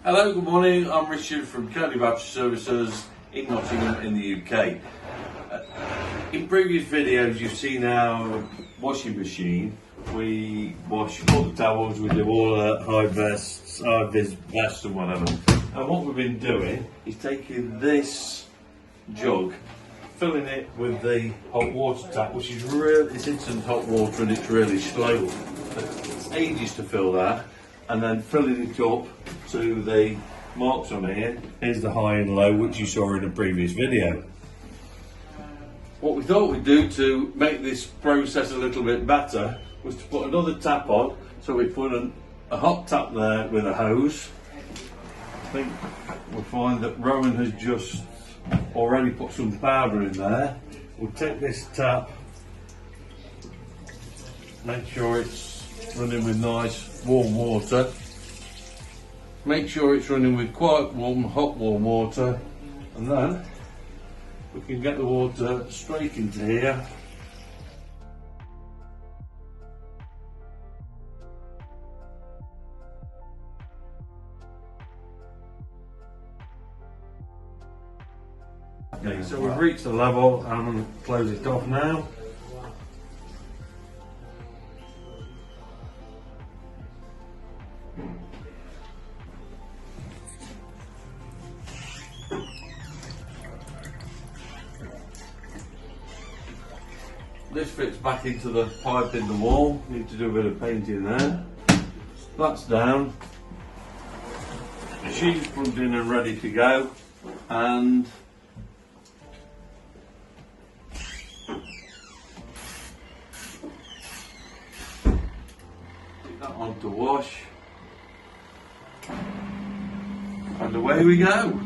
Hello, good morning. I'm Richard from County Battery Services in Nottingham in the UK. In previous videos you've seen our washing machine. We wash all the towels, we do all the high-vis vests and whatever. And what we've been doing is taking this jug, filling it with the hot water tap, which is really, it's instant hot water and it's really slow. It's ages to fill that. And then filling it up to the marks on here. Here's the high and low, which you saw in a previous video. What we thought we'd do to make this process a little bit better was to put another tap on. So we put a hot tap there with a hose. I think we'll find that Rowan has just already put some powder in there. We'll take this tap, make sure it's running with nice warm water. Make sure it's running with quite warm, hot warm water, and then we can get the water straight into here. Okay, so we've reached the level. I'm going to close it off now. This fits back into the pipe in the wall. Need to do a bit of painting there. That's down. Machine's plugged in and ready to go. And take that on to wash. And away we go.